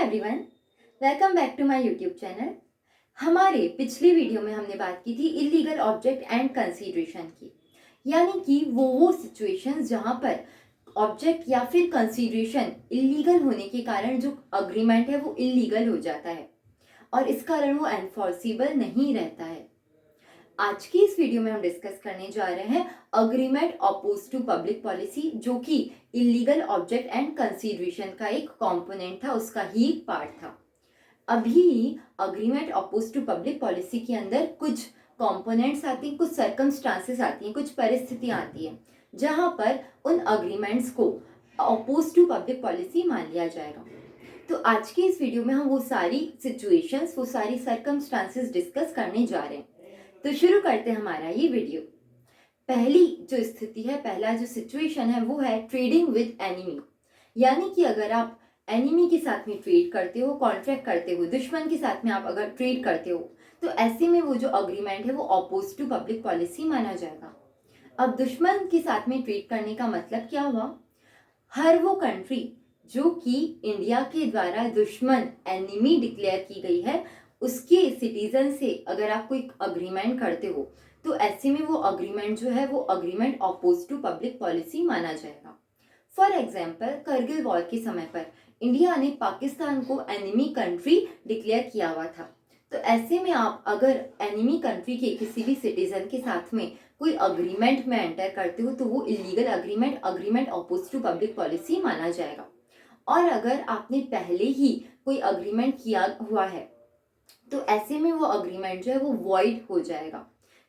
Everyone, welcome back to my YouTube channel. हमारे पिछली video में हमने बात की थी इलीगल ऑब्जेक्ट एंड कंसीडरेशन की, यानी कि वो सिचुएशंस जहां पर ऑब्जेक्ट या फिर कंसीडरेशन इलीगल होने के कारण जो अग्रीमेंट है वो इलीगल हो जाता है और इस कारण वो एनफोर्सिबल नहीं रहता है। आज की इस वीडियो में हम डिस्कस करने जा रहे हैं agreement oppose to public policy, जो कि इलीगल ऑब्जेक्ट एंड कंसीडरेशन का एक कंपोनेंट था, उसका ही पार्ट था। अभी agreement oppose to public policy के अंदर कुछ कंपोनेंट्स आती हैं, कुछ सर्कमस्टांसेस आती हैं, कुछ परिस्थितियां आती हैं जहां पर उन अग्रीमेंट्स को अपोज टू पब्लिक पॉलिसी मान लिया जाएगा। तो आज की इस वीडियो में हम वो सारी सिचुएशंस, वो सारी सर्कमस्टांसेस डिस्कस करने जा रहे हैं। तो शुरू करते हैं हमारा ये वीडियो। पहली जो स्थिति है, पहला जो सिचुएशन है वो है ट्रेडिंग विद एनिमी, यानी कि अगर आप एनिमी के साथ में ट्रेड करते हो, कॉन्ट्रैक्ट करते हो, दुश्मन के साथ में आप अगर ट्रेड करते हो तो ऐसे में वो जो अग्रीमेंट है वो अपोज टू पब्लिक पॉलिसी माना जाएगा। अब दुश्मन के साथ में ट्रेड करने का मतलब क्या हुआ? हर वो कंट्री जो कि इंडिया के द्वारा दुश्मन, एनिमी डिक्लेयर की गई है, उसके सिटीजन से अगर आप कोई अग्रीमेंट करते हो तो ऐसे में वो अग्रीमेंट जो है वो agreement oppose to public policy माना जाएगा। फॉर एग्जाम्पल, करगिल वॉर के समय पर इंडिया ने पाकिस्तान को एनिमी कंट्री डिक्लेयर किया हुआ था। तो ऐसे में आप अगर एनिमी कंट्री के किसी भी सिटीजन के साथ में कोई अग्रीमेंट में एंटर करते हो तो वो illegal agreement, agreement oppose to public policy माना जाएगा। और अगर आपने पहले ही कोई अग्रीमेंट किया हुआ है तो ऐसे में वो अग्रीमेंट जो है वो वॉइड हो जाएगा,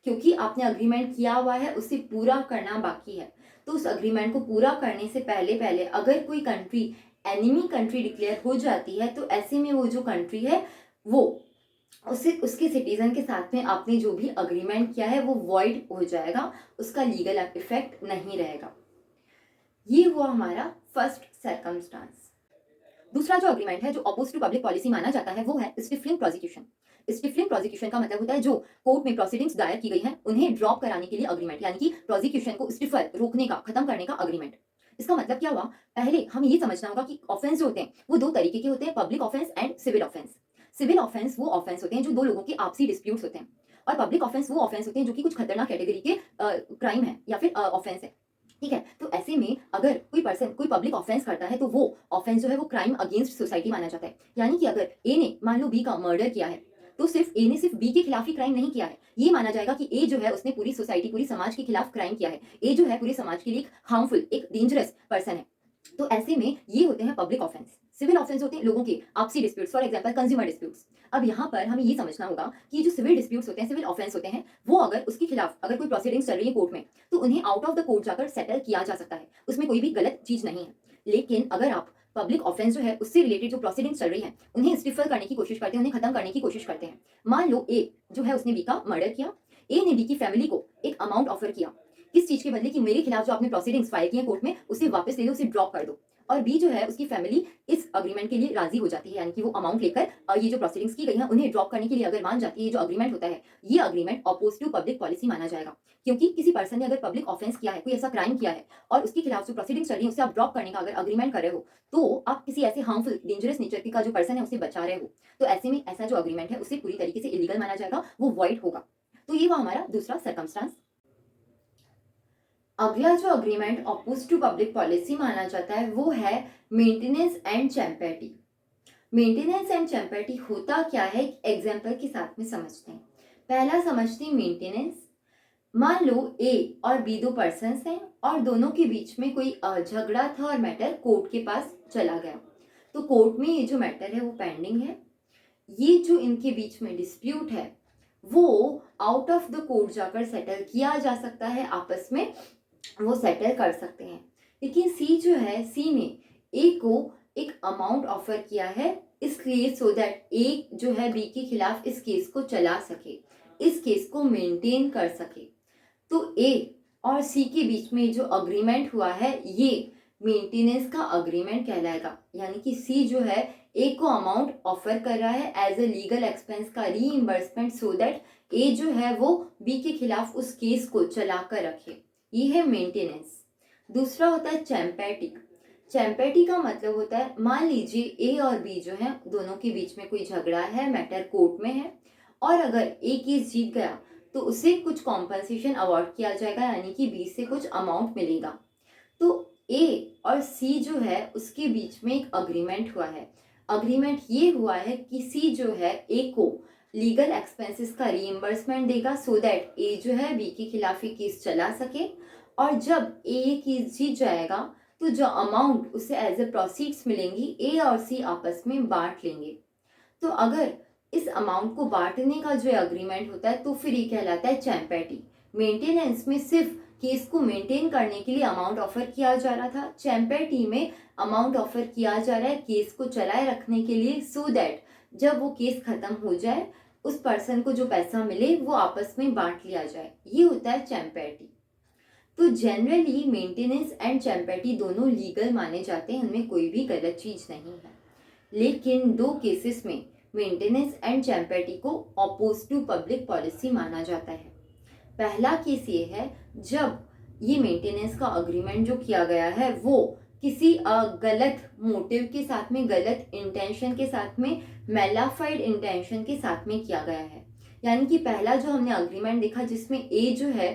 क्योंकि आपने अग्रीमेंट किया हुआ है, उसे पूरा करना बाकी है। तो उस अग्रीमेंट को पूरा करने से पहले पहले अगर कोई कंट्री एनिमी कंट्री डिक्लेयर हो जाती है तो ऐसे में वो जो कंट्री है वो उसके सिटीजन के साथ में आपने जो भी अग्रीमेंट किया है वो वॉइड हो जाएगा, उसका लीगल इफेक्ट नहीं रहेगा। ये हुआ हमारा फर्स्ट सर्कमस्टांस। दूसरा जो अग्रीमेंट है जो अपोज टू पब्लिक पॉलिसी माना जाता है वो है स्टिफलिंग प्रोसिक्यूशन। स्टिफलिंग प्रोसिक्यूशन का मतलब होता है जो कोर्ट में प्रोसीडिंग्स दायर की गई हैं उन्हें ड्रॉप कराने के लिए अग्रीमेंट, यानी कि प्रोसिक्यूशन को स्टिफर, रोकने का, खत्म करने का अग्रीमेंट। इसका मतलब क्या हुआ? पहले हमें ये समझना होगा कि ऑफेंस जो होते हैं वो दो तरीके के होते हैं, public offence and civil offence. Civil offence वो ऑफेंस होते हैं जो दो लोगों के आपसी डिस्प्यूट्स होते हैं, और पब्लिक ऑफेंस वो ऑफेंस होते हैं जो कि कुछ खतरनाक कैटेगरी के क्राइम है या फिर ऑफेंस है। ठीक है, तो ऐसे में अगर कोई पर्सन कोई पब्लिक ऑफेंस करता है तो वो ऑफेंस जो है वो क्राइम अगेंस्ट सोसाइटी माना जाता है। यानी कि अगर ए ने मान लो बी का मर्डर किया है तो सिर्फ ए ने सिर्फ बी के खिलाफ ही क्राइम नहीं किया है, ये माना जाएगा कि ए जो है उसने पूरी सोसाइटी, पूरी समाज के खिलाफ क्राइम किया है। ए जो है पूरे समाज के लिए हार्मफुल, एक डेंजरस पर्सन है। तो ऐसे में ये होते हैं पब्लिक ऑफेंस। सिविल ऑफेंस होते हैं लोगों के आपसी disputes, for example consumer disputes. अब यहाँ पर हमें ये समझना होगा कि जो सिविल डिस्प्यूट्स होते हैं, सिविल ऑफेंस होते हैं, वो अगर उसके खिलाफ अगर कोई प्रोसीडिंग्स चल रही है कोर्ट में तो उन्हें आउट ऑफ द कोर्ट जाकर सेटल किया जा सकता है, उसमें कोई भी गलत चीज नहीं है। लेकिन अगर आप पब्लिक ऑफेंस जो है उससे रिलेटेड जो प्रोसीडिंग्स चल रही है उन्हें स्टिफर करने की कोशिश करते हैं, उन्हें खत्म करने की कोशिश करते हैं। मान लो ए जो है उसने बी का मर्डर किया, ए ने बी की फैमिली को एक अमाउंट ऑफर किया, किस चीज के बदले? कि मेरे खिलाफ जो आपने प्रोसीडिंग्स फाइल किए कोर्ट में उसे वापस ले लो, उसे ड्रॉप कर दो। और बी जो है उसकी फैमिली इस अग्रीमेंट के लिए राजी हो जाती है, यानी कि वो अमाउंट लेकर ये जो प्रोसीडिंग्स की गई है उन्हें ड्रॉप करने के लिए अगर मान जाती है, ये जो अग्रीमेंट होता है ये agreement oppose to public policy माना जाएगा। क्योंकि किसी पर्सन ने अगर पब्लिक ऑफेंस किया है, कोई ऐसा क्राइम किया है और उसके खिलाफ जो प्रोसीडिंग्स चल रही है उसे आप ड्रॉप करने का अगर अग्रीमेंट कर रहे हो तो आप किसी ऐसे हार्मफुल, डेंजरस नेचर का जो पर्सन है उसे बचा रहे हो। तो ऐसे में ऐसा जो अग्रीमेंट है उसे पूरी तरीके से इलीगल माना जाएगा, वो वॉइड होगा। तो ये हुआ हमारा दूसरा सर्कमस्टांस। अगला जो agreement oppose to public policy माना जाता है वो है maintenance and champerty. Maintenance and champerty होता क्या है, एक एग्जांपल के साथ में समझते हैं। पहला समझते हैं मेंटेनेंस। मान लो ए और बी दो पर्सन्स हैं और दोनों के बीच में कोई झगड़ा था और मैटर कोर्ट के पास चला गया। तो कोर्ट में ये जो मैटर है वो पेंडिंग है। ये जो इनके बीच में डिस्प्यूट है वो आउट ऑफ द कोर्ट जाकर सेटल किया जा सकता है, आपस में वो सेटल कर सकते हैं। लेकिन सी जो है, सी ने ए को एक अमाउंट ऑफर किया है इसलिए सो दैट ए जो है बी के खिलाफ इस केस को चला सके, इस केस को मेंटेन कर सके। तो ए और सी के बीच में जो अग्रीमेंट हुआ है ये मेंटेनेंस का अग्रीमेंट कहलाएगा। यानी कि सी जो है ए को अमाउंट ऑफर कर रहा है एज ए लीगल एक्सपेंस का रीइंबर्समेंट, सो दैट ए जो है वो बी के खिलाफ उस केस को चला कर रखे। ये है मेंटेनेंस। दूसरा होता है चैम्पेटिक। चैम्पेटी का मतलब होता है, मान लीजिए ए और बी जो है दोनों के बीच में कोई झगड़ा है, मैटर कोर्ट में है, और अगर ए केस जीत गया तो उसे कुछ कॉम्पनसेशन अवार्ड किया जाएगा, यानी कि बी से कुछ अमाउंट मिलेगा। तो ए और सी जो है उसके बीच में एक अग्रीमेंट हुआ है। अग्रीमेंट ये हुआ है कि सी जो है ए को लीगल एक्सपेंसेस का रीइंबर्समेंट देगा, सो दैट ए जो है बी के खिलाफ ये केस चला सके, और जब ए केस जीत जाएगा तो जो अमाउंट उसे एज ए प्रोसीड्स मिलेंगी ए और सी आपस में बांट लेंगे। तो अगर इस अमाउंट को बांटने का जो अग्रीमेंट होता है तो फिर ये कहलाता है चैम्पेटी। मेंटेनेंस में सिर्फ केस को मेंटेन करने के लिए अमाउंट ऑफर किया जा रहा था, चैम्पेटी में अमाउंट ऑफर किया जा रहा है केस को चलाए रखने के लिए, सो दैट जब वो केस खत्म हो जाए उस पर्सन को जो पैसा मिले वो आपस में बांट लिया जाए। ये होता है चैम्पेटी। तो जनरली मेंटेनेंस एंड चैम्पेटी दोनों लीगल माने जाते हैं, उनमें कोई भी गलत चीज नहीं है। लेकिन दो केसेस में मेंटेनेंस एंड चैम्पेटी को ऑपोज टू पब्लिक पॉलिसी माना जाता है। पहला केस ये है जब ये मेंटेनेंस का अग्रीमेंट जो किया गया है वो किसी गलत मोटिव के साथ में, गलत इंटेंशन के साथ में, मेलाफाइड इंटेंशन के साथ में किया गया है। यानी कि पहला जो हमने अग्रीमेंट देखा जिसमें ए जो है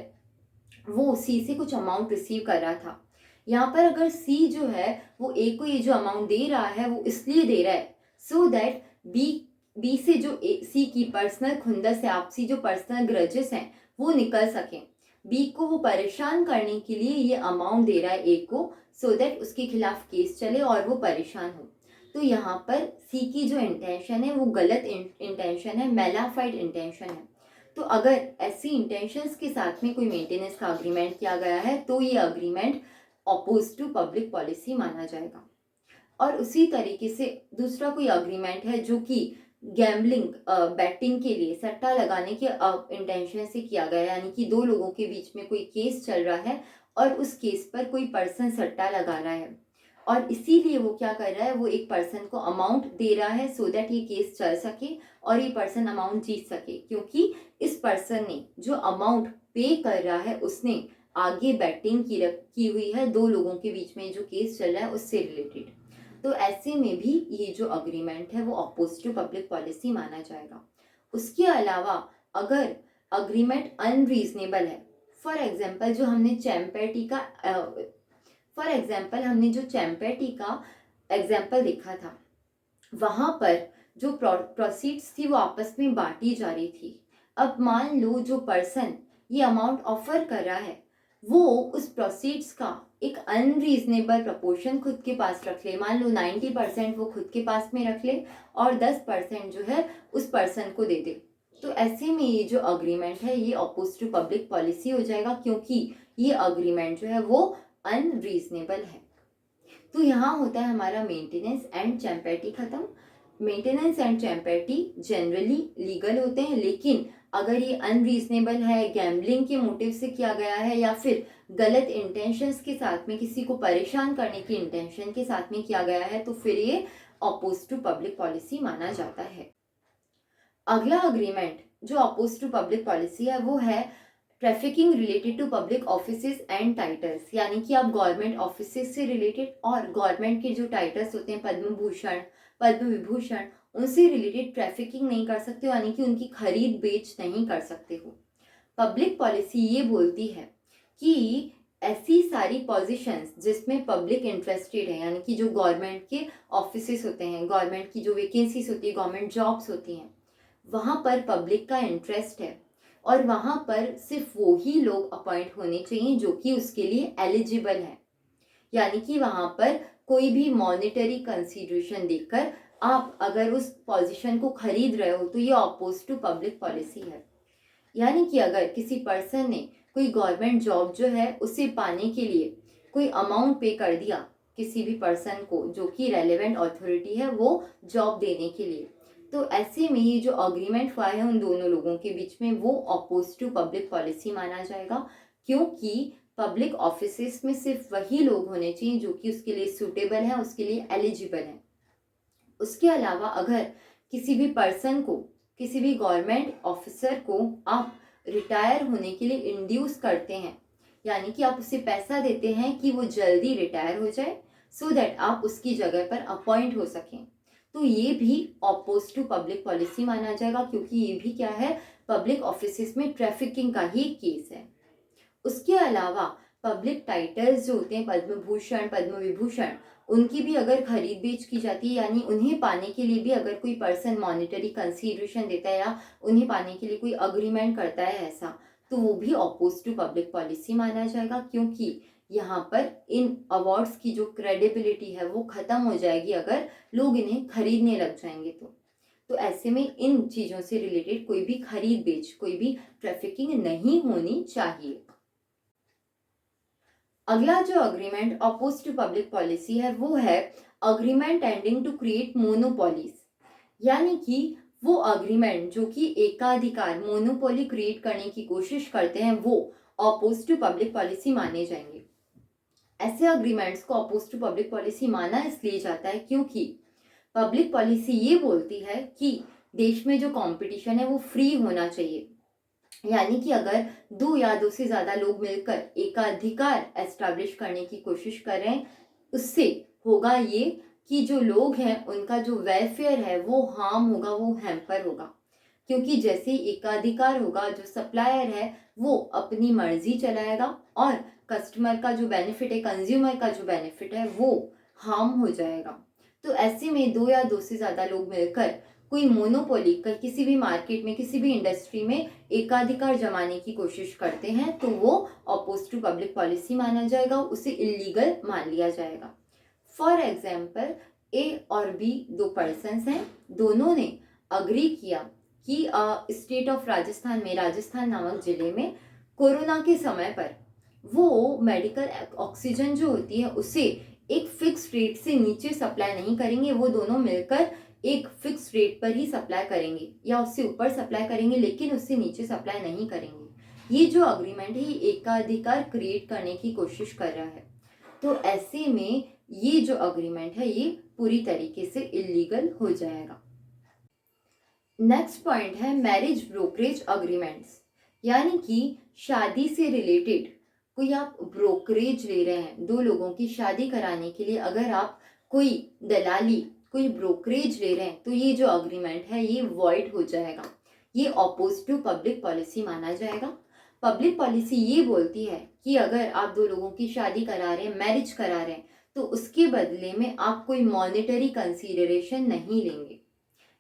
वो सी से कुछ अमाउंट रिसीव कर रहा था, यहाँ पर अगर सी जो है वो ए को ये जो अमाउंट दे रहा है वो इसलिए दे रहा है सो दैट बी से जो सी की पर्सनल खुंदस है, आपसी जो पर्सनल ग्रजेस हैं वो निकल सकें। बी को वो परेशान करने के लिए ये अमाउंट दे रहा है ए को, सो दैट उसके खिलाफ केस चले और वो परेशान हो। तो यहाँ पर सी की जो इंटेंशन है वो गलत इंटेंशन है, मेलाफाइड इंटेंशन है। तो अगर ऐसी इंटेंशंस के साथ में कोई मेंटेनेंस का अग्रीमेंट किया गया है तो ये agreement oppose to public policy माना जाएगा। और उसी तरीके से दूसरा कोई अग्रीमेंट है जो कि गैम्बलिंग, बैटिंग के लिए, सट्टा लगाने के इंटेंशन से किया गया, यानी कि दो लोगों के बीच में कोई केस चल रहा है और उस केस पर कोई पर्सन सट्टा लगा रहा है और इसीलिए वो क्या कर रहा है, वो एक पर्सन को अमाउंट दे रहा है सो दैट ये केस चल सके और ये पर्सन अमाउंट जीत सके, क्योंकि इस पर्सन ने जो अमाउंट पे कर रहा है उसने आगे बैटिंग की हुई है दो लोगों के बीच में जो केस चल रहा है उससे रिलेटेड। तो ऐसे में भी ये जो अग्रीमेंट है वो ऑपोज टू पब्लिक पॉलिसी माना जाएगा। उसके अलावा अगर अग्रीमेंट अनरीजनेबल है, फॉर एग्जाम्पल जो हमने चैम्पेटी का एग्जाम्पल देखा था, वहां पर जो प्रोसीड्स थी वो आपस में बांटी जा रही थी। अब मान लो जो पर्सन ये अमाउंट ऑफर कर रहा है वो उस प्रोसीड्स का एक अनरीजनेबल प्रपोर्शन खुद के पास रख ले, मान लो 90% वो खुद के पास में रख ले और 10% जो है उस पर्सन को दे दे। तो ऐसे में ये जो अग्रीमेंट है ये ऑपोज टू पब्लिक पॉलिसी हो जाएगा, क्योंकि ये अग्रीमेंट जो है वो अनरीजनेबल है। तो यहाँ होता है हमारा मेंटेनेंस एंड चैम्पेटी खत्म। मेंटेनेंस एंड चैम्पेटी जनरली लीगल होते हैं, लेकिन अगर ये अनरीजनेबल है, गैम्बलिंग के मोटिव से किया गया है या फिर गलत इंटेंशंस के साथ में, किसी को परेशान करने की इंटेंशन के साथ में किया गया है, तो फिर ये ऑपोज टू पब्लिक पॉलिसी माना जाता है। अगला अग्रीमेंट जो ऑपोज टू पब्लिक पॉलिसी है वो है trafficking related to public offices and titles, यानी कि आप गवर्नमेंट ऑफिसेज से रिलेटेड और गवर्नमेंट के जो टाइटल्स होते हैं पद्म भूषण, पद्म विभूषण, उनसे रिलेटेड ट्रैफिकिंग नहीं कर सकते हो, यानी कि उनकी खरीद बेच नहीं कर सकते हो। पब्लिक पॉलिसी ये बोलती है कि ऐसी सारी पोजीशंस जिसमें पब्लिक इंटरेस्टेड है, यानी कि जो गवर्नमेंट के ऑफिसेस होते हैं, गवर्नमेंट की जो वैकेंसीज होती है, गवर्नमेंट जॉब्स होती हैं, वहाँ पर पब्लिक का इंटरेस्ट है और वहाँ पर सिर्फ वो ही लोग अपॉइंट होने चाहिए जो कि उसके लिए एलिजिबल है। यानी कि वहाँ पर कोई भी मॉनेटरी कंसीडरेशन देकर आप अगर उस पोजीशन को खरीद रहे हो तो ये ऑपोज टू पब्लिक पॉलिसी है। यानी कि अगर किसी पर्सन ने कोई गवर्नमेंट जॉब जो है उसे पाने के लिए कोई अमाउंट पे कर दिया किसी भी पर्सन को जो कि रेलेवेंट अथॉरिटी है वो जॉब देने के लिए, तो ऐसे में ये जो अग्रीमेंट हुआ है उन दोनों लोगों के बीच में वो ऑपोज टू पब्लिक पॉलिसी माना जाएगा, क्योंकि पब्लिक ऑफिसेस में सिर्फ वही लोग होने चाहिए जो कि उसके लिए सूटेबल है, उसके लिए एलिजिबल है। उसके अलावा अगर किसी भी पर्सन को, किसी भी गवर्नमेंट ऑफिसर को आप रिटायर होने के लिए इंड्यूस करते हैं, यानी कि आप उसे पैसा देते हैं कि वो जल्दी रिटायर हो जाए, सो दैट आप उसकी जगह पर अपॉइंट हो सकें। तो ये भी ऑपोज टू पब्लिक पॉलिसी माना जाएगा, क्योंकि ये भी क्या है, पब्लिक ऑफिसेस में ट्रैफिकिंग का ही केस है। उसके अलावा पब्लिक टाइटल्स जो होते हैं, पद्म भूषण, पद्म विभूषण, उनकी भी अगर खरीद बेच की जाती है, यानी उन्हें पाने के लिए भी अगर कोई पर्सन मॉनेटरी कंसीडरेशन देता है या उन्हें पाने के लिए कोई अग्रीमेंट करता है ऐसा, तो वो भी अपोज टू पब्लिक पॉलिसी माना जाएगा, क्योंकि यहाँ पर इन अवार्ड्स की जो क्रेडिबिलिटी है वो खत्म हो जाएगी अगर लोग इन्हें खरीदने लग जाएंगे। तो ऐसे में इन चीज़ों से रिलेटेड कोई भी खरीद बेच, कोई भी ट्रैफिकिंग नहीं होनी चाहिए। अगला जो agreement oppose to public policy है वो है agreement tending to create monopolies, यानी कि वो अग्रीमेंट जो कि एकाधिकार, मोनोपोली क्रिएट करने की कोशिश करते हैं, वो अपोज टू पब्लिक पॉलिसी माने जाएंगे। ऐसे अग्रीमेंट्स को अपोज टू पब्लिक पॉलिसी माना इसलिए जाता है क्योंकि पब्लिक पॉलिसी ये बोलती है कि देश में जो कंपटीशन है वो फ्री होना चाहिए, यानी कि अगर दो या दो से ज्यादा लोग मिलकर एकाधिकार एस्टैब्लिश करने की कोशिश कर रहे हैं, उससे होगा ये कि जो लोग हैं उनका जो वेलफेयर है वो हार्म होगा, वो हैम्पर होगा। क्योंकि जैसे ही एकाधिकार होगा, जो सप्लायर है वो अपनी मर्जी चलाएगा और कस्टमर का जो बेनिफिट है, कंज्यूमर का जो बेनिफिट है वो हार्म हो जाएगा। तो ऐसे में दो या दो से ज्यादा लोग मिलकर कोई मोनोपोली किसी भी मार्केट में, किसी भी इंडस्ट्री में एकाधिकार जमाने की कोशिश करते हैं, तो वो अपोज टू पब्लिक पॉलिसी माना जाएगा, उसे इलीगल मान लिया जाएगा। फॉर एग्जाम्पल, ए और बी दो पर्सन्स हैं, दोनों ने अग्री किया कि स्टेट ऑफ राजस्थान में, राजस्थान नामक जिले में कोरोना के समय पर वो मेडिकल ऑक्सीजन जो होती है उसे एक फिक्स रेट से नीचे सप्लाई नहीं करेंगे, वो दोनों मिलकर एक फिक्स रेट पर ही सप्लाई करेंगे या उससे ऊपर सप्लाई करेंगे, लेकिन उससे नीचे सप्लाई नहीं करेंगे। ये जो अग्रीमेंट है ये एकाधिकार क्रिएट करने की कोशिश कर रहा है। तो ऐसे में ये जो अग्रीमेंट है ये पूरी तरीके से इलीगल हो जाएगा। नेक्स्ट पॉइंट है मैरिज ब्रोकरेज अग्रीमेंट्स, यानी कि शादी से रिलेटेड कोई आप ब्रोकरेज ले रहे हैं, दो लोगों की शादी कराने के लिए अगर आप कोई दलाली, कोई ब्रोकरेज ले रहे हैं, तो ये जो अग्रीमेंट है ये वॉइड हो जाएगा, ये अपोज टू पब्लिक पॉलिसी माना जाएगा। पब्लिक पॉलिसी ये बोलती है कि अगर आप दो लोगों की शादी करा रहे हैं, मैरिज करा रहे हैं, तो उसके बदले में आप कोई मॉनेटरी कंसीडरेशन नहीं लेंगे।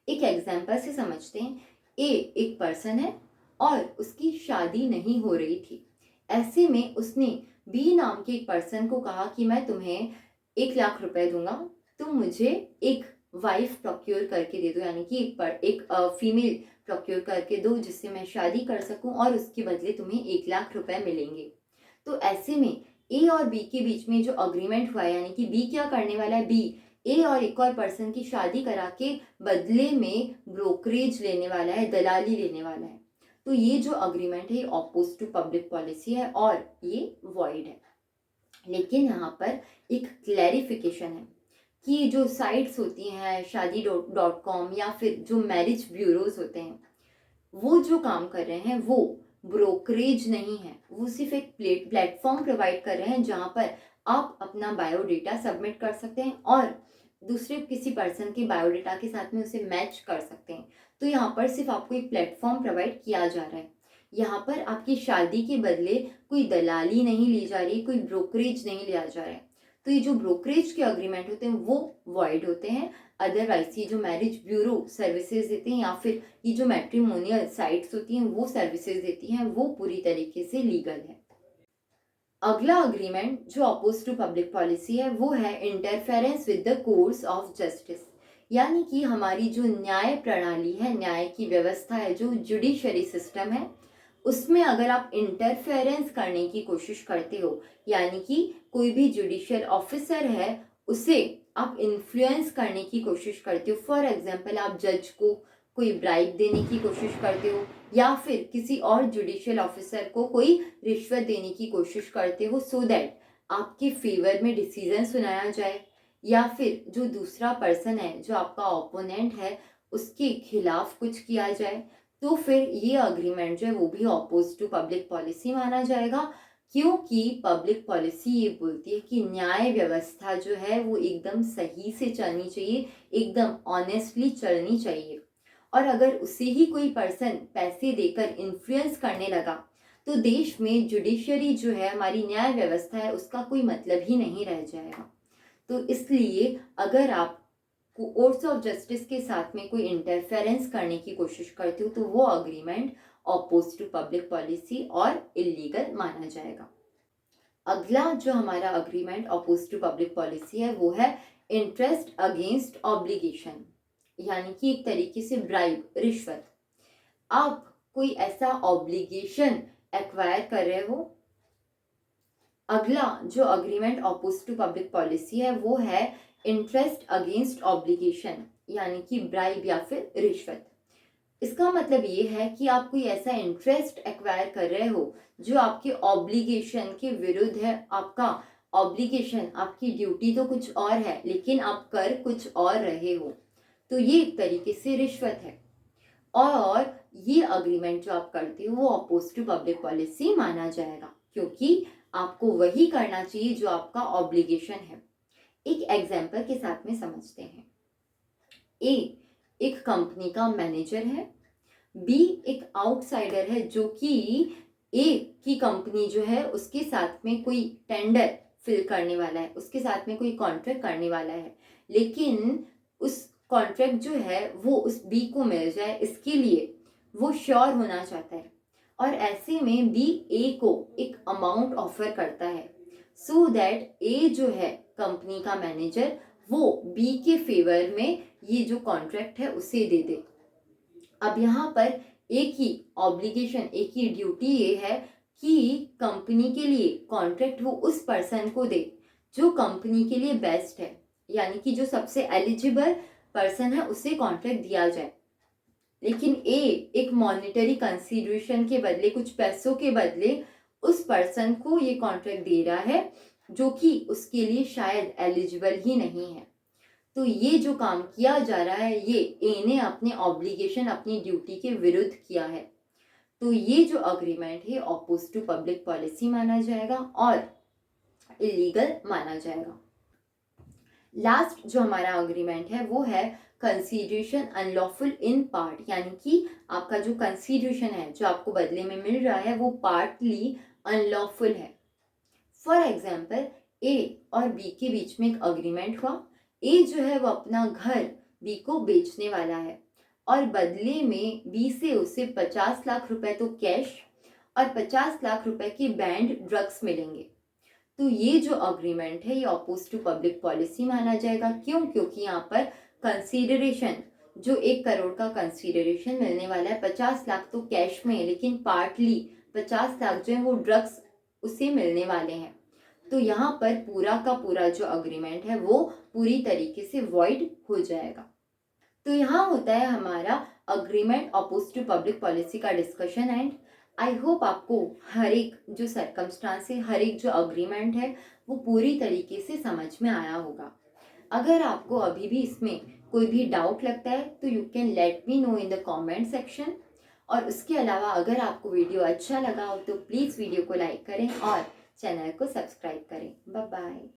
एक एग्जाम्पल से समझते हैं। ए एक पर्सन है और उसकी शादी नहीं हो रही थी। ऐसे में उसने बी नाम के एक पर्सन को कहा कि मैं तुम्हें 1 लाख रुपए दूंगा, तुम मुझे एक वाइफ प्रोक्योर करके दे दो, यानी कि एक फीमेल प्रोक्योर करके दो जिससे मैं शादी कर सकूं और उसके बदले तुम्हें 1 लाख रुपए मिलेंगे। तो ऐसे में ए और बी के बीच में जो अग्रीमेंट हुआ है, यानी कि बी क्या करने वाला है, बी ए और एक और पर्सन की शादी करा के बदले में ब्रोकरेज लेने वाला है, दलाली लेने वाला है। तो ये जो अग्रीमेंट है ये ऑपोज टू पब्लिक पॉलिसी है और ये वॉइड है। लेकिन यहाँ पर एक क्लैरिफिकेशन है कि जो साइट्स होती हैं शादी.com या फिर जो मैरिज ब्यूरोज होते हैं, वो जो काम कर रहे हैं वो ब्रोकरेज नहीं है, वो सिर्फ एक प्लेटफॉर्म प्रोवाइड कर रहे हैं जहाँ पर आप अपना बायोडेटा सबमिट कर सकते हैं और दूसरे किसी पर्सन के बायोडेटा के साथ में उसे मैच कर सकते हैं। तो यहाँ पर सिर्फ आपको एक प्लेटफॉर्म प्रोवाइड किया जा रहा है, यहाँ पर आपकी शादी के बदले कोई दलाली नहीं ली जा रही, कोई ब्रोकरेज नहीं लिया जा रहा है। तो ये जो ब्रोकरेज के अग्रीमेंट होते हैं वो वॉइड होते हैं। अदरवाइज ये जो मैरिज ब्यूरो सर्विसेज देते हैं या फिर ये जो मैट्रिमोनियल साइट्स होती हैं वो सर्विसेज देती हैं, वो पूरी तरीके से लीगल है। अगला अग्रीमेंट जो अपोज टू पब्लिक पॉलिसी है वो है interference with the course of justice, यानी कि हमारी जो न्याय प्रणाली है, न्याय की व्यवस्था है, जो जुडिशरी सिस्टम है, उसमें अगर आप इंटरफेरेंस करने की कोशिश करते हो, यानी कि कोई भी जुडिशियल ऑफिसर है उसे आप इन्फ्लुएंस करने की कोशिश करते हो, फॉर एग्जाम्पल आप जज को कोई ब्राइब देने की कोशिश करते हो या फिर किसी और जुडिशियल ऑफिसर को कोई रिश्वत देने की कोशिश करते हो सो दैट आपके फेवर में डिसीजन सुनाया जाए, या फिर जो दूसरा पर्सन है, जो आपका ओपोनेंट है, उसके खिलाफ कुछ किया जाए, तो फिर ये अग्रीमेंट जो है वो भी अपोज टू पब्लिक पॉलिसी माना जाएगा। क्योंकि पब्लिक पॉलिसी ये बोलती है कि न्याय व्यवस्था जो है वो एकदम सही से चलनी चाहिए, एकदम ऑनेस्टली चलनी चाहिए। और अगर उसे ही कोई पर्सन पैसे देकर इन्फ्लुएंस करने लगा तो देश में जुडिशरी जो है, हमारी न्याय व्यवस्था है, उसका कोई मतलब ही नहीं रह जाएगा। तो इसलिए अगर आप कोर्ट्स ऑफ जस्टिस के साथ में कोई इंटरफेरेंस करने की कोशिश करते हो तो वो agreement oppose to public policy और इलीगल माना जाएगा। अगला जो हमारा agreement oppose to public policy है वो है इंटरेस्ट अगेंस्ट ऑब्लिगेशन, यानी कि एक तरीके से ब्राइब, रिश्वत। आप कोई ऐसा ऑब्लिगेशन एक्वायर कर रहे हो। अगला जो agreement oppose to public policy है वो है इंटरेस्ट अगेंस्ट ऑब्लिगेशन, यानी कि ब्राइब या फिर रिश्वत। इसका मतलब ये है कि आप कोई ऐसा इंटरेस्ट एक्वायर कर रहे हो जो आपके ऑब्लिगेशन के विरुद्ध है। आपका ऑब्लिगेशन, आपकी ड्यूटी तो कुछ और है लेकिन आप कर कुछ और रहे हो, तो ये एक तरीके से रिश्वत है। और ये अग्रीमेंट जो आप करते हो वो अपोज टू पब्लिक पॉलिसी माना जाएगा, क्योंकि आपको वही करना चाहिए जो आपका ऑब्लिगेशन है। एक एग्जाम्पल के साथ में समझते हैं। ए एक कंपनी का मैनेजर है, बी एक आउटसाइडर है जो कि ए की कंपनी जो है उसके साथ में कोई टेंडर फिल करने वाला है, उसके साथ में कोई कॉन्ट्रैक्ट करने वाला है, लेकिन उस कॉन्ट्रैक्ट जो है वो उस बी को मिल जाए, इसके लिए वो श्योर होना चाहता है। और ऐसे में बी ए को एक अमाउंट ऑफर करता है सो दैट ए जो है कंपनी का मैनेजर वो बी के फेवर में ये जो कॉन्ट्रैक्ट है उसे दे दे। अब यहाँ पर एक ही ऑब्लिगेशन, एक ही ड्यूटी ये है कि कंपनी के लिए कॉन्ट्रैक्ट वो उस पर्सन को दे जो कंपनी के लिए बेस्ट है, यानी कि जो सबसे एलिजिबल पर्सन है उसे कॉन्ट्रैक्ट दिया जाए। लेकिन ए एक मॉनिटरी कंसीडरेशन के बदले, कुछ पैसों के बदले उस पर्सन को ये कॉन्ट्रैक्ट दे रहा है जो कि उसके लिए शायद एलिजिबल ही नहीं है। तो ये जो काम किया जा रहा है ये ए ने अपने ऑब्लिगेशन, अपनी ड्यूटी के विरुद्ध किया है। तो ये जो अग्रीमेंट है ऑपोज टू पब्लिक पॉलिसी माना जाएगा और इलीगल माना जाएगा। लास्ट जो हमारा अग्रीमेंट है वो है कंसीडरेशन अनलॉफुल इन पार्ट, यानी कि आपका जो कंसीडरेशन है जो आपको बदले में मिल रहा है वो पार्टली अनलॉफुल है। फॉर एग्जाम्पल ए और बी के बीच में एक अग्रीमेंट हुआ। ए जो है वो अपना घर बी को बेचने वाला है और बदले में बी से उसे 50 लाख रुपए तो कैश और 50 लाख रुपए की बैंड ड्रग्स मिलेंगे। तो ये जो अग्रीमेंट है ये ऑपोज टू पब्लिक पॉलिसी माना जाएगा। क्यों? क्योंकि यहाँ पर कंसीडरेशन, जो 1 करोड़ का कंसीडरेशन मिलने वाला है, 50 लाख तो कैश में है लेकिन पार्टली 50 लाख जो है वो ड्रग्स उसे मिलने वाले हैं। तो यहाँ पर पूरा का पूरा जो अग्रीमेंट है वो पूरी तरीके से वॉइड हो जाएगा। तो यहाँ होता है हमारा agreement oppose to public policy का डिस्कशन एंड आई होप आपको हर एक जो सर्कमस्टांस है, हर एक जो अग्रीमेंट है वो पूरी तरीके से समझ में आया होगा। अगर आपको अभी भी इसमें कोई भी डाउट लगता है तो you can let me know in the comment section. और उसके अलावा अगर आपको वीडियो अच्छा लगा हो तो प्लीज़ वीडियो को लाइक करें और चैनल को सब्सक्राइब करें। Bye bye.